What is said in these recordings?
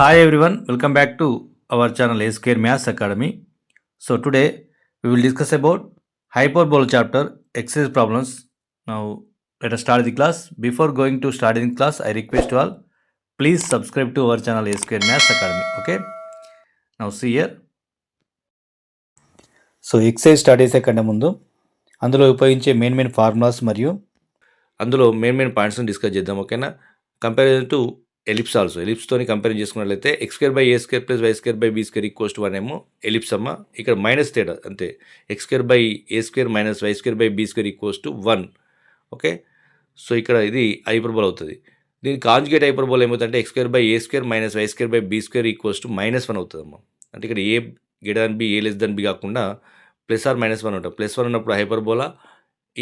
Hi everyone, welcome back to our channel A Square Maths Academy. So today we will discuss about hyperbola chapter exercise problems. Now let us start the class. Before going to starting the class, I request you all please subscribe to our channel A Square Maths Academy. Okay. Now see here. So exercise start చేసే కంటే ముందు అందులో ఉపయోగించే main formulas మరియు అందులో main పాయింట్స్ని discuss చేద్దాం. ఓకేనా. కంపారిజన్ టు ఎలిప్స్ ఆల్సో ఎలిప్స్తోని కంపేర్ చేసుకున్నట్లయితే X square by A square plus Y square by be square equals to 1 ఏమో ఎలిప్స్ అమ్మ. ఇక్కడ మైనస్ తేడా అంతే. X square by A square minus Y square by be square equals to 1. Okay. So ఇక్కడ ఇది hyperbola అవుతుంది. దీని conjugate hyperbola ఏమవుతుందంటే X square by A square minus Y square by be square equals to -1 అవుతుందమ్మా. అంటే ఇక్కడ ఏ greater than B, ఏ less than B కాకుండా plus are -1 ఉంటుంది. +1 ఉన్నప్పుడు హైపర్బోలా,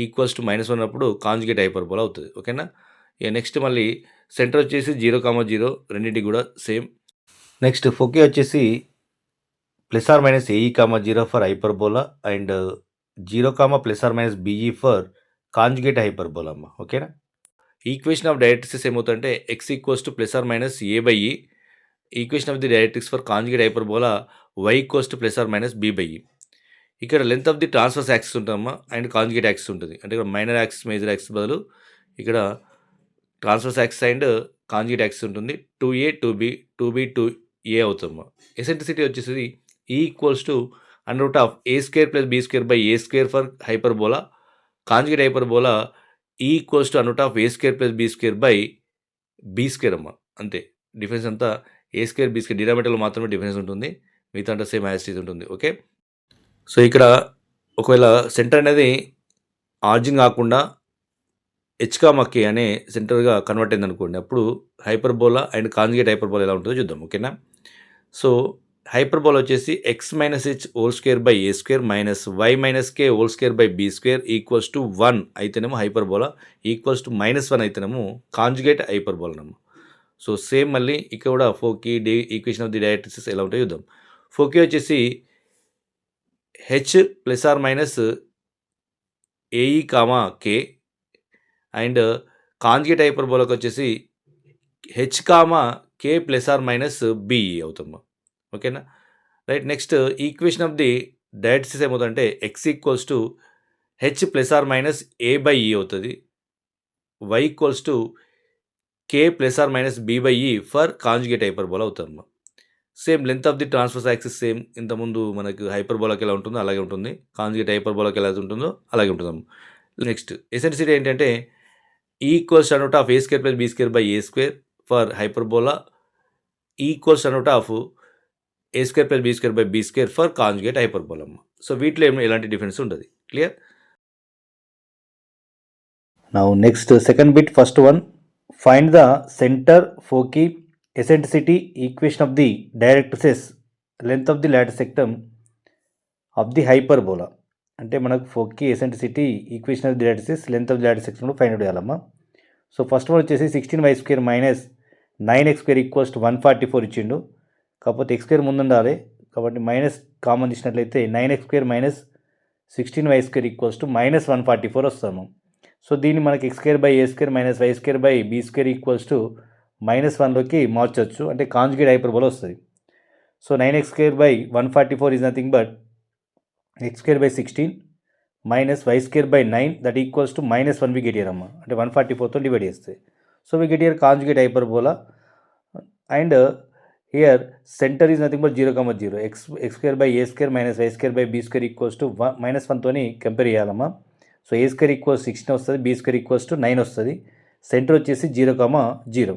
ఈక్వల్స్ టు -1 ఉన్నప్పుడు కాంజుగేట్ హైపర్బోలా అవుతుంది. ఓకేనా. ఇక నెక్స్ట్ మళ్ళీ సెంటర్ వచ్చేసి 0,0 రెండింటికి కూడా సేమ్. నెక్స్ట్ ఫోకే వచ్చేసి +or-AE, 0 for hyperbola and 0, +or-BE for conjugate hyperbola అమ్మ. ఓకేనా. ఈక్వేషన్ ఆఫ్ డైరెక్ట్రిక్స్ ఏమవుతుందంటే x equals to +or-A/E. Equation of the directrix for conjugate hyperbola y equals to +or-B/E. ఇక్కడ length of the transverse axis ఉంటుందమ్మా and conjugate axis ఉంటుంది. అంటే ఇక్కడ minor axis major axis బదులు ఇక్కడ transverse axis and conjugate axis ఉంటుంది. 2A 2B 2B 2A అవుతుందమ్మా. Eccentricity వచ్చేసి E equals to √A² + B² / A² for hyperbola. Conjugate hyperbola E equals to √A² + B² / B² అమ్మ. అంతే. డిఫరెన్స్ అంతా A² B² డినామినేటర్లో మాత్రమే difference ఉంటుంది. మిగతా అంతా సేమ్ యాజ్ ఇట్ ఉంటుంది. ఓకే. సో ఇక్కడ ఒకవేళ సెంటర్ అనేది ఆరిజిన్ కాకుండా H, K అనే సెంటర్గా కన్వర్ట్ అయింది అనుకోండి, అప్పుడు హైపర్బోలా అండ్ కాంజుగేట్ హైపర్బోలా ఎలా ఉంటుందో చూద్దాం. ఓకేనా. సో హైపర్బోలా వచ్చేసి x-h² / A² -y-k² / B² equals to 1 అయితేనేమో హైపర్బోలా, ఈక్వల్స్ టు -1 అయితేనేమో కాంజుగేట్ హైపర్బోలానమ్మా. సో సేమ్ మళ్ళీ ఇక్కడ కూడా ఫోర్కి ఈక్వేషన్ ఆఫ్ ది డైరెక్ట్రిక్స్ ఎలా ఉంటాయో చూద్దాం. ఫోర్కి వచ్చేసి h +or-AE, K and conjugate హైపర్బోలాకి వచ్చేసి h, K +or-BE అవుతుందమ్మా. ఓకేనా. Right. Next equation of the directrix ఏమవుతుందంటే x equals to h +or-A/E అవుతుంది. y equals to K +or-B/E for conjugate hyperbola అవుతుందమ్మా. Same length of the transverse axis same ఇంతకుముందు మనకు హైపర్బోలాకి ఎలా ఉంటుందో అలాగే ఉంటుంది. కాంజుగేట్ హైపర్బోలాకి ఎలా ఉంటుందో అలాగే ఉంటుందమ్మా. నెక్స్ట్ ఎసెంట్రిసిటీ ఏంటంటే E equals to √A² + B² / A² for hyperbola. E equals to √A² + B² / B² for conjugate hyperbola అమ్మ. సో వీటిలో ఎలాంటి డిఫరెన్స్ ఉండదు. Clear. Now next second bit. First one, find the centre, foci, eccentricity, equation of the directrix, length of the latus rectum of the hyperbola. అంటే మనకు foci, eccentricity, equation of the directrix, length of the later section find out చేయాలమ్మా. So first one వచ్చేసి 16y² - 9x² equals to 144 ఇచ్చిండు. కాకపోతే x² ముందు ఉండాలి కాబట్టి మైనస్ కామన్ తీసినట్లయితే 9x² - 16y² ఈక్వల్స్ టు -144 వస్తాము. సో దీన్ని మనకి x² / A² - y² / B² equals to -1లోకి మార్చవచ్చు. అంటే కాంజుగేట్ హైపర్బోలా వస్తుంది. So 9x² / 144 is nothing but x² / 16 -y² / 9 that equals to -1 we get here అమ్మ. అంటే 144తో డివైడ్ చేస్తే so we get here conjugate hyperbola and here centre is nothing but 0,0. x² / A² - y² / B² equals to -1తోని compare చేయాలమ్మా. So A² equals 16 వస్తుంది, B² equals to 9 వస్తుంది. Centre వచ్చేసి 0,0.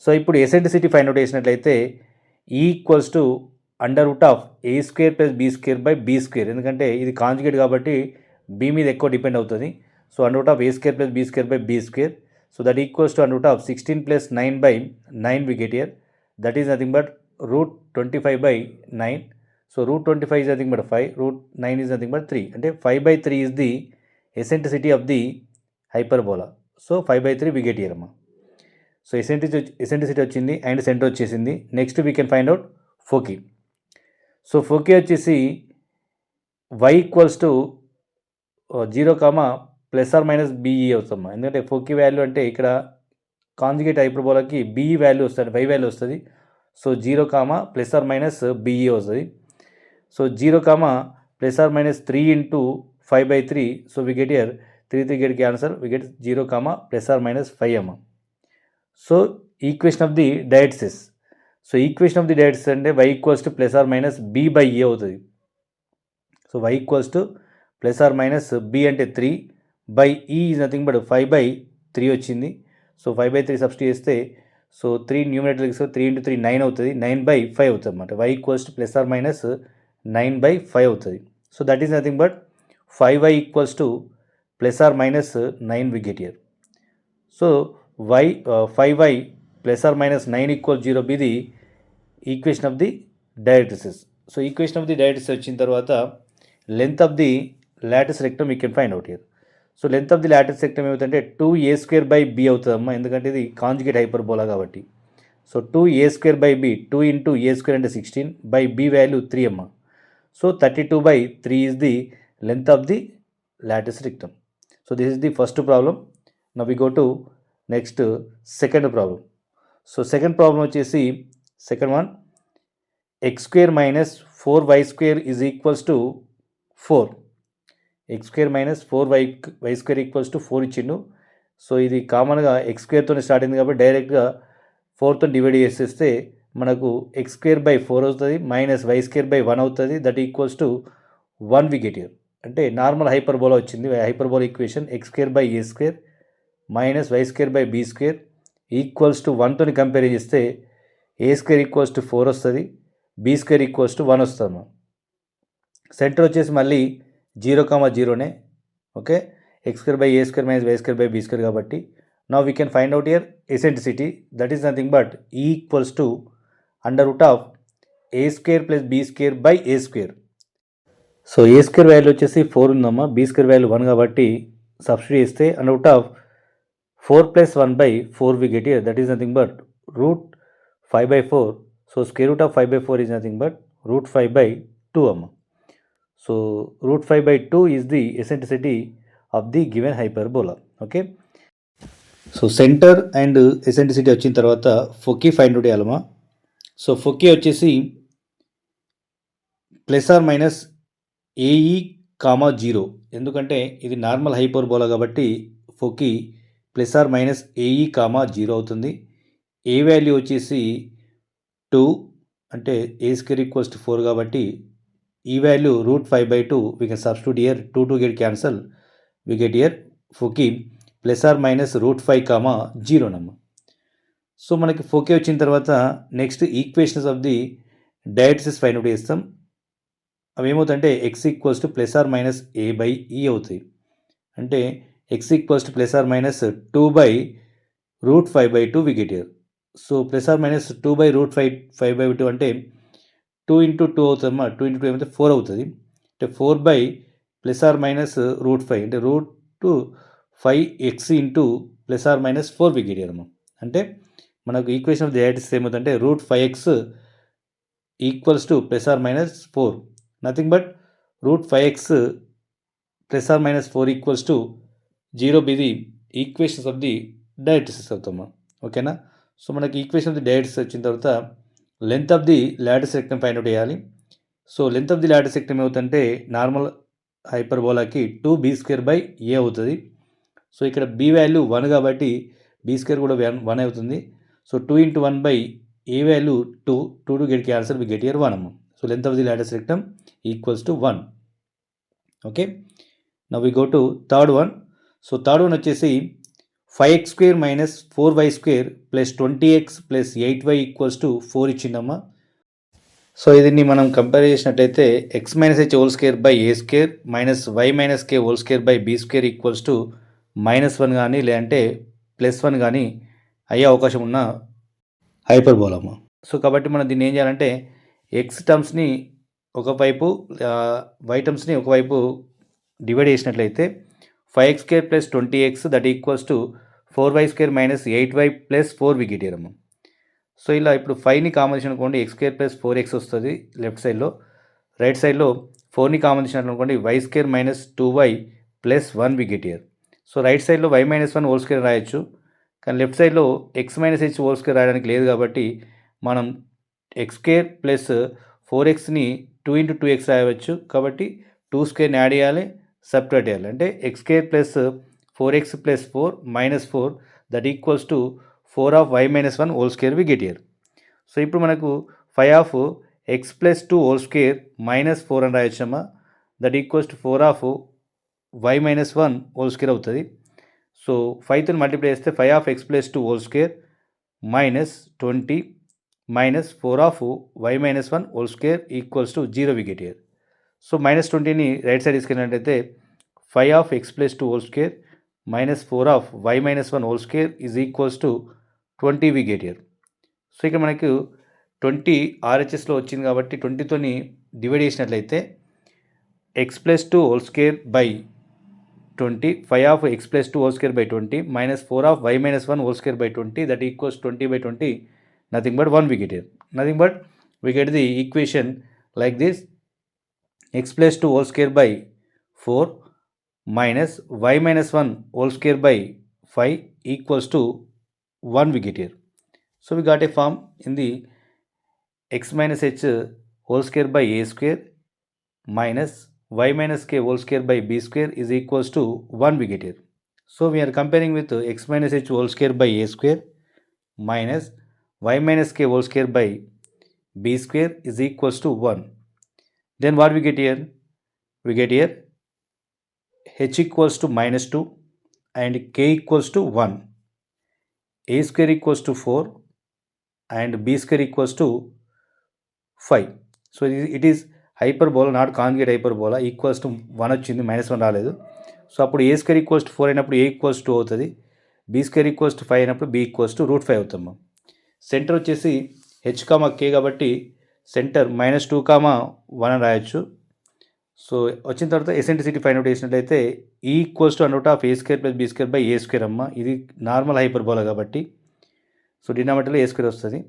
So ఇప్పుడు ఎసెంట్రిసిటీ ఫైండ్ అవుట్ చేసినట్లయితే E equals to √A² + B² / B². ఎందుకంటే ఇది conjugate కాబట్టి B మీద ఎక్కువ డిపెండ్ అవుతుంది. So √A² + B² / B². So that equals to √16 + 9/9 we get here. That is nothing but √25/9. So √25 is nothing but 5, √9 is nothing but 3. అంటే 5/3 is the eccentricity of the hyperbola. So 5/3 we get here అమ్మా. So eccentricity వచ్చింది and centre వచ్చేసింది. Next we can find out foci. So foci వచ్చేసి y equals to 0, +or-BE అవుతామా. ఎందుకంటే ఫోకీ value అంటే ఇక్కడ conjugate హైపర్బోలాకి BE value వస్తుంది, y వాల్యూ వస్తుంది. So 0 comma plus or minus B E వస్తుంది. So 0 comma plus or minus 3 into 5/3. So we get here 3 get cancel, we get 0 comma plus or minus 5m. So equation of the diathesis. So equation of the diathesis అంటే y equals to plus or minus b by a అవుతుంది. So y equals to plus or minus b అంటే 3 by e is nothing but 5/3 వచ్చింది. So 5/3 substitute చేస్తే so 3 numerator so 3 into 3 9 అవుతుంది, 9/5 అవుతుంది అన్నమాట. y equals to plus or minus 9/5 అవుతుంది. So that is nothing but 5y equals to plus or minus 9 we get here. So 5y plus or minus 9 equals 0 be the equation of the diathesis. So equation of the diathesis వచ్చిన తర్వాత length of the lattice rectum we can find out here. So length of the lattice rectum ఏమవుతుందంటే 2a² b అవుతుందమ్మా, ఎందుకంటే ఇది conjugate hyperbola కాబట్టి. So 2a² b 2 into a² అంటే 16 by b value 3 అమ్మా. So 32/3 is the length of the lattice rectum. So this is the first problem. Now we go to next second problem. So second problem వచ్చేసి second one, x² minus 4y² is equals to 4. x² minus 4y² equals to 4 ఇచ్చిండు. So ఇది కామన్గా x²తో start అయింది కాబట్టి డైరెక్ట్గా 4తో divide చేసేస్తే మనకు x²/4 అవుతుంది మైనస్ y²/1 అవుతుంది, that equals to 1 we get here. అంటే నార్మల్ హైపర్బోలా వచ్చింది. Hyperbola equation x²/a² minus y²/b² equals to 1తోని కంపేర్ చేస్తే a² ఈక్వల్స్ టు 4 వస్తుంది, b² ఈక్వల్స్ టు 1 వస్తుంది. సెంటర్ వచ్చేసి మళ్ళీ 0,0నే. ఓకే, x²/a² మైనస్ y²/b² కాబట్టి now we can find out here eccentricity, that is nothing but e equals to √ of a² + b²/a². So a² value వచ్చేసి 4 ఉందమ్మా, b² value 1 కాబట్టి substitute చేస్తే √ of 4 + 1/4 we get here, that is nothing but √5/4. So √ of 5/4 is nothing but √5/2 అమ్మ. So √5/2 is the eccentricity of the given hyperbola. Okay, so centre and eccentricity వచ్చిన తర్వాత foci find out చేయాలమ్మా. So foci వచ్చేసి ±AE,0, ఎందుకంటే ఇది normal hyperbola కాబట్టి ఫోకీ ±AE,0 అవుతుంది. ఏ value వచ్చేసి 2 అంటే a² ఈక్వల్స్ టు 4 కాబట్టి ఈ value √5/2 we can substitute here, 2 get cancel, we get here foci ±√5,0 నమ్మ. సో మనకి ఫోకీ వచ్చిన తర్వాత నెక్స్ట్ ఈక్వేషన్స్ ఆఫ్ ది డయాథసిస్ ఫైండ్ అవుట్ చేస్తాం. అవి ఏమవుతాయంటే x ఈక్వల్స్ టు +or-a/e అవుతాయి. అంటే x equals to +2/√5/2 we get here. So +2/√5/2 అంటే 2 into 2 అవుతుందమ్మా, 2 into 2 ఏమైతే 4 అవుతుంది. అంటే 4/±√5 అంటే √5x into +or-4 we get here అమ్మా. అంటే మనకు ఈక్వేషన్ ఆఫ్ ది డయాథసిస్ ఏమవుతుందంటే √5x equals to +or-4, nothing but √5x +or-4 equals to 0 be the equations of the డయాథసిస్ అవుతామా. ఓకేనా. సో మనకి ఈక్వేషన్ ఆఫ్ ది డయాథసిస్ వచ్చిన తర్వాత length of the latus rectum find out చేయాలి. So length of the latus rectum ఏమవుతుందంటే normal హైపర్బోలాకి 2b²/a అవుతుంది. సో ఇక్కడ b వాల్యూ 1 కాబట్టి b² కూడా 1 అవుతుంది. So 2 into 1/a value 2 get cancel, we get here 1 అమ్మ. So length of the latus rectum equals to 1. Okay, now we go to third one. So third one వచ్చేసి 5x² minus 4y² plus 20x plus 8y equals to 4 ఇచ్చిందమ్మా. సో దీన్ని మనం compare చేసినట్టయితే x - h² minus y - k² equals to -1 కానీ లేదంటే +1 కానీ అయ్యే అవకాశం ఉన్న హైపర్బోలా అమ్మా. సో కాబట్టి మనం దీన్ని ఏం చేయాలంటే x టర్మ్స్ని ఒకవైపు y టర్మ్స్ని ఒకవైపు డివైడ్ చేసినట్లయితే 5x² plus 20x that equals to 4y² minus 8y plus 4 we get here అమ్మ. సో ఇలా ఇప్పుడు 5ని కామన్ చేసిననుకోండి x² ప్లస్ 4x వస్తుంది లెఫ్ట్ సైడ్లో, రైట్ సైడ్లో 4ని కామన్ చేసినట్లనుకోండి y² minus 2y plus 1 we get here. So right సైడ్లో y - 1 హోల్ స్క్వేర్ రాయొచ్చు, కానీ లెఫ్ట్ సైడ్లో x - h హోల్ స్క్వేర్ రాయడానికి లేదు కాబట్టి మనం ఎక్స్ స్క్వేర్ ప్లస్ 4xని 2 ఇంటూ 2x రాయవచ్చు. కాబట్టి 2 స్క్వేర్ని యాడ్ చేయాలి, సబ్ట్రాక్ట్ చేయాలి. అంటే x square plus 4x plus 4 minus 4 that equals to 4 of y minus 1 whole square we get here. So ఇప్పుడు మనకు 5 of x plus 2 whole square minus 4 అని రాయొచ్చమ్మా. That equals to 4 of y minus 1 whole square అవుతుంది. So 5తో multiply చేస్తే 5 of x plus 2 whole square minus 20 minus 4 of y minus 1 whole square equals to 0 we get here. So minus 20ని right side తీసుకెళ్ళినట్టయితే 5 of x plus 2 whole square minus 4 of y minus 1 whole square is equals to 20 we get here. So ఇక్కడ మనకు 20 RHSలో వచ్చింది కాబట్టి 20తోని divide చేసినట్లయితే x plus 2 whole square by 20, 5 of x plus 2 whole square by 20 minus 4 of y minus 1 whole square by 20 that equals 20 by 20 nothing but 1 we get here. Nothing but we get the equation like this: x plus 2 whole square by 4 minus y minus 1 whole square by 5 equals to 1 we get here. So we got a form in the x minus h whole square by a square minus y minus k whole square by b square is equals to 1 we get here. So we are comparing with x minus h whole square by a square minus y minus k whole square by b square is equals to 1. Then what we get here? We get here h equals to minus 2 and k equals to 1. A square equals to 4 and b square equals to 5. So it is hyperbola, not conjugate hyperbola. Equals to 1 వచ్చింది, minus 1 రాలేదు. So అప్పుడు a square equals to 4 అయినప్పుడు a equals to 2 అవుతుంది, b square equals to 5 అయినప్పుడు b equals to root 5 అవుతాము. Centre వచ్చేసి h, k కాబట్టి centre minus 2, 1 అని రాయొచ్చు. సో వచ్చిన తర్వాత ఎసెంట్రిసిటీ ఫైండ్ అవుట్ చేసినట్లయితే e equals to under of a square plus b square by A square అమ్మ. ఇది నార్మల్ హైపర్బోలా కాబట్టి సో డినామినేటర్లో ఏ స్క్వేర్ వస్తుంది.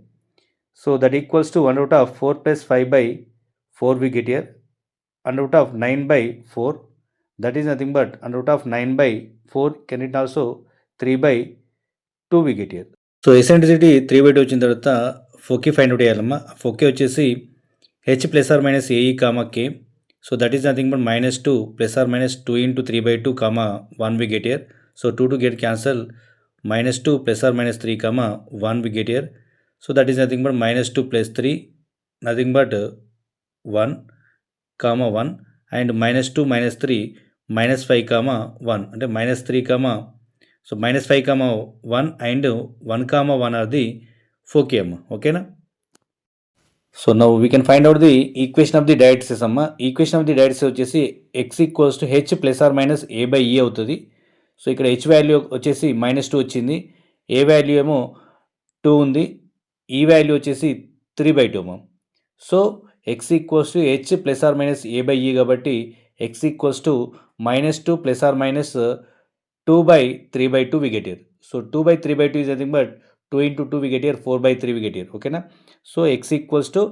So that equals to under of 4 plus 5 by 4 we get here, under of 9 by 4 that is nothing but under of 9 by 4 can it also 3 by 2 we get here. So eccentricity 3 by 2 వచ్చిన తర్వాత ఫోకే find out చేయాలమ్మా. Foci వచ్చేసి h plus or minus a e comma k. So that is nothing but minus 2 plus or minus 2 into 3 by 2 1 we get here. సో 2 get cancel, minus 2 plus or minus 3 1 we get here. So that is nothing but minus 2 plus 3 nothing but 1 1 and minus 2 minus 3 minus 5 1 అంటే minus 3 so minus 5 1 and 1 1 are the foci. Okay na? So now we can find out the equation of the diathesis amma. Equation of the diathesis వచ్చేసి x equals to h plus or minus a by e అవుతుంది. So ఇక్కడ h value వచ్చేసి -2 వచ్చింది, a value ఏమో 2 ఉంది, ఈ value వచ్చేసి 3/2 అమ్మ. So x equals to h plus or minus a by e కాబట్టి x equals to -2 plus or minus 2/3/2 we get here. So 2/3/2 is nothing but 2 into 2 we get here, 4/3 we get here. Okay na? So x equals to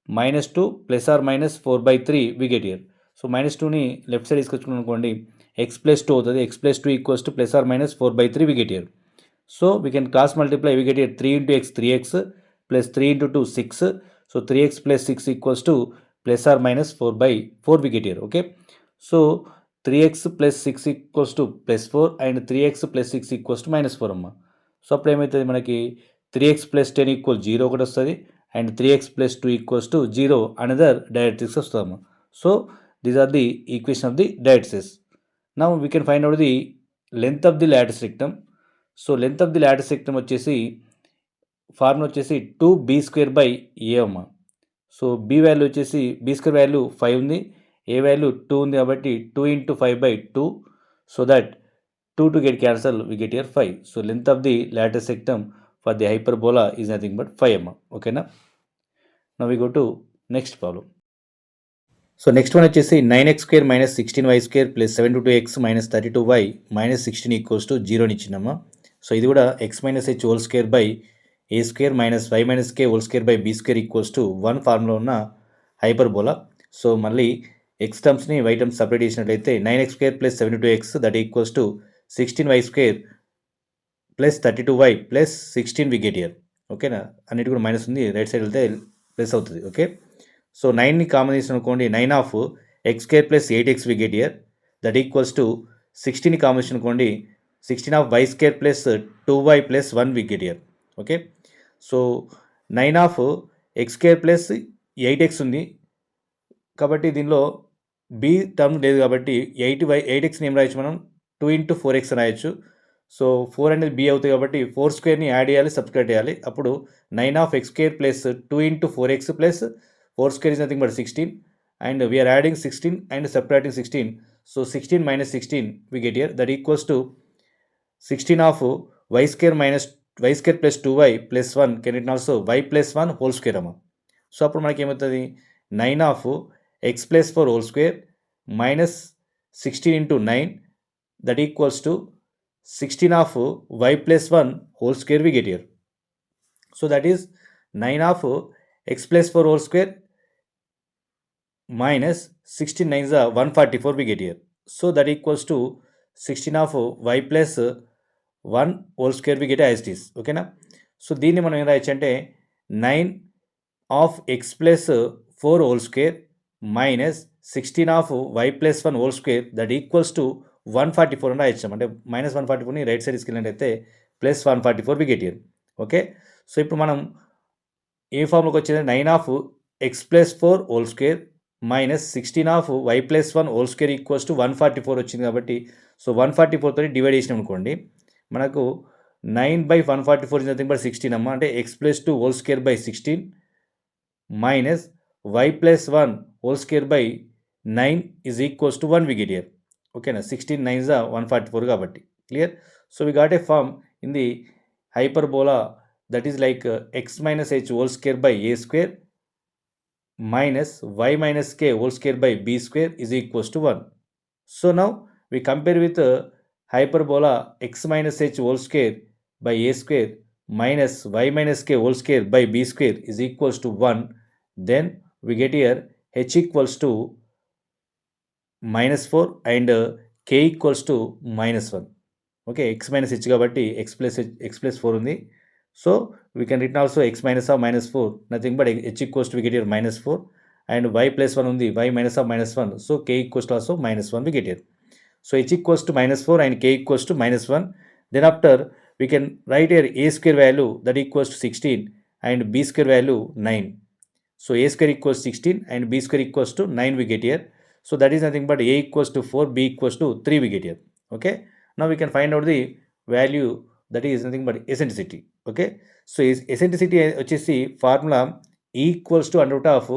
-2 plus or minus 4/3 we get here. So -2ని left side తీసుకొచ్చుకున్నాం అనుకోండి, x plus 2 అవుతుంది, x plus 2 equals to plus or minus 4/3 we get here. So we can cross multiply, we get here 3 into x 3x plus 3 into 2 6. So 3x plus 6 equals to plus or minus 4/4 we get here. Okay. So 3x plus 6 equals to plus 4 and 3x plus 6 equals to minus 4 అమ్మ. సో అప్పుడు ఏమవుతుంది మనకి 3x plus 10 equals 0 ఒకటి వస్తుంది and 3x plus 2 equals to 0 another directrix వస్తాము. So these are the equation of the directrix. Now we can find out the length of the latus rectum. So length of the latus rectum వచ్చేసి formula వచ్చేసి 2b² అమ్మ. So B value వచ్చేసి b² value 5 ఉంది, ఏ value 2 ఉంది కాబట్టి 2 into 5/2. So that 2 get cancel, we get here 5. So length of the lattice rectum for the hyperbola is nothing but 5 mm. Okay na? Now we go to next problem. So next one వచ్చేసి 9x square minus 16y square plus 72x minus 32y minus 16 equals to 0 అని ఇచ్చినామా. So ఇది కూడా x minus h whole square by a square minus y minus k whole square by b square equals to 1 formula ఉన్న hyperbola. So మళ్ళీ x టర్మ్స్ని y terms separate చేసినట్లయితే 9x square plus 72x that equals to 16y square plus 32y plus 16 we get here. ఓకేనా, అన్నిటి కూడా minus ఉంది, right side వెళ్తే plus అవుతుంది. Okay, so 9ని కామన్ తీసిన అనుకోండి 9 of x square plus 8x we get here that equals to 16ని కామన్ తీసిన అనుకోండి 16 of y square plus 2y plus 1 we get here. Okay, so 9 of x square plus 8x ఉంది కాబట్టి దీనిలో B term లేదు కాబట్టి 8xని ఏం రాయొచ్చు మనం 2 ఇంటూ 4x రాయొచ్చు. సో 4 అనేది బి అవుతుంది కాబట్టి 4 స్క్వేర్ని యాడ్ చేయాలి, సబ్స్ట్రాక్ట్ చేయాలి. అప్పుడు 9 of x square plus 2 into 4x plus 4 square is nothing but 16 and we are adding 16 and subtracting 16. So 16 minus 16 we get here that equals to 16 of y square minus y square plus 2y plus 1 can it also y plus 1 whole square అమ్మ. సో అప్పుడు మనకి ఏమవుతుంది 9 of x plus 4 whole square minus 16 into 9 that equals to 16 of y plus 1 whole square we get here. So that is 9 of x plus 4 whole square minus 16 9s are 144 we get here. So that equals to 16 of y plus 1 whole square we get as it is. Okay na? So దీన్ని మనం ఏం రాయొచ్చు అంటే 9 of x plus 4 whole square minus 16 of y plus 1 whole square that equals to 144 అని రాయొచ్చాం. అంటే minus 144ని right side తీసుకెళ్ళినట్టయితే plus 144 we get here. Okay, so ఇప్పుడు మనం ఏ ఫార్ములాకి వచ్చింది 9 of x plus 4 whole square minus 16 of y plus 1 whole square equals to 144 వచ్చింది కాబట్టి సో 144తో డివైడ్ చేసినాం అనుకోండి మనకు 9/144 ఇస్ నథింగ్ బట్ 16 అమ్మ. అంటే x plus 2 whole square by 16 minus y plus 1 whole square by 9 is equals to 1 we get here. ఓకేనా, 16 9s are 144 కాబట్టి clear. So we got a form in the hyperbola that is like x minus h whole square by A square minus y minus k whole square by b square is equals to 1. So now we compare with hyperbola x minus h whole square by a square minus y minus k whole square by b square is equals to 1. Then we get here h equals to minus 4 and k equals to minus 1. Okay, x minus h కాబట్టి x plus 4 ఉంది. So we can written also x minus of minus 4 nothing but h equals to we get here minus 4 and y plus 1 undi y minus of minus 1 so k equals to also minus 1 we get here. So h equals to minus 4 and k equals to minus 1. Then after we can write here a square value that equals to 16 and b square value 9. So a square equals 16 and b square equals to 9 we get here. So that is nothing but a equals to 4, b equals to 3 we get here. Okay, now we can find out the value that is nothing but eccentricity. Okay, so eccentricity వచ్చేసి formula equals to under root of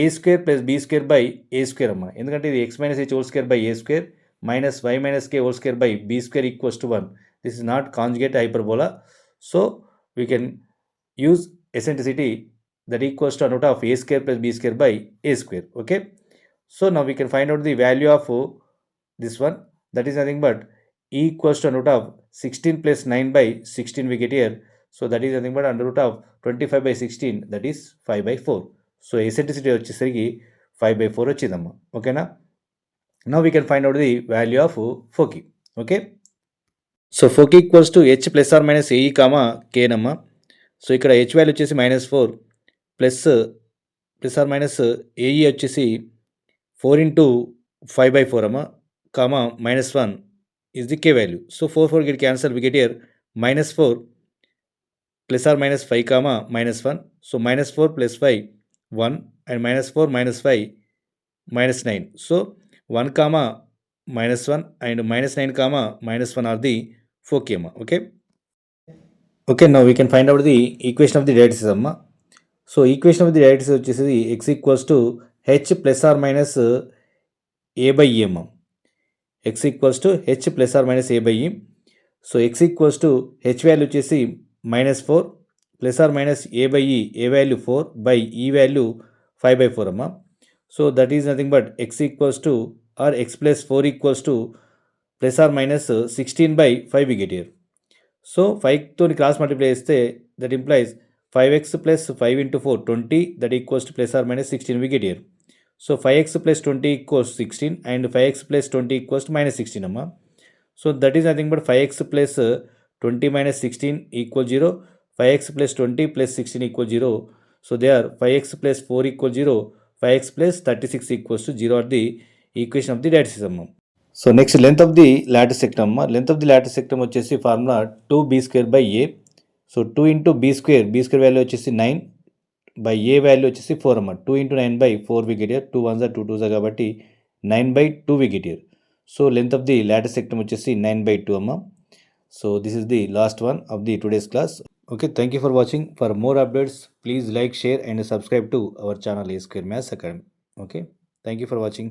a square plus b square by A square అమ్మ. ఎందుకంటే ఇది x minus h whole square by A square minus y minus k whole square by be square equals to 1. This is not conjugate hyperbola. So we can use eccentricity that equals to under root of a square plus b square by A square. Okay, so now we can find out the value of this one that is nothing but e equals to under root of 16 plus 9 by 16 we get here. So that is nothing but under root of 25 by 16 that is 5 by 4. So eccentricity వచ్చేసరికి 5 by 4 వచ్చిందమ్మా. ఓకేనా, now we can find out the value of Foki. Okay, so Foki equals to h plus or minus ae comma k నమ్మా. So ఇక్కడ h value వచ్చేసి -4 plus or minus ae వచ్చేసి 4 into 5 by 4 అమ్మా comma -1 is the k value. So 4 4 get cancelled, we get here -4 plus or minus 5 comma -1. So -4 plus 5 1 and -4 minus 5 -9. So 1 comma -1 and -9 comma -1 are the 4 comma. Okay, okay, now we can find out the equation of the lattices amma. So equation of the lattices వచ్చేసి x equals to h plus or minus a by e అమ్మ. x equals to h plus or minus a by e. So x equals to h value వచ్చేసి -4 plus or minus a by e, a value 4 by e value 5 by 4 అమ్మా. So that is nothing but x equals to or x plus 4 equals to plus or minus 16 by 5 we get here. So 5తో cross multiply చేస్తే that implies 5x plus 5 into 4 20 that equals to plus or minus 16 we get here. So 5x plus 20 equals 16 and 5x plus 20 equals to minus 16 amma. So that is nothing but 5x plus 20 minus 16 equals 0. 5x plus 20 plus 16 equals 0. So there 5x plus 4 equals 0, 5x plus 36 equals to 0 are the equation of the lattice system. So next length of the lattice sectum. Length of the lattice sectum వచ్చేసి formula 2b square by a. So 2 into b square value వచ్చేసి 9 by a value వచ్చేసి 4 అమ్మ. 2 into 9 by 4 we get here. 2 1s are 2 2s are కాబట్టి 9 by 2 we get here. So length of the lattice sectum వచ్చేసి 9 by 2 అమ్మ. So this is the last one of the today's class. Okay, thank you for watching. For more updates, please like, share and subscribe to our channel A Square Maths Academy. Okay, thank you for watching.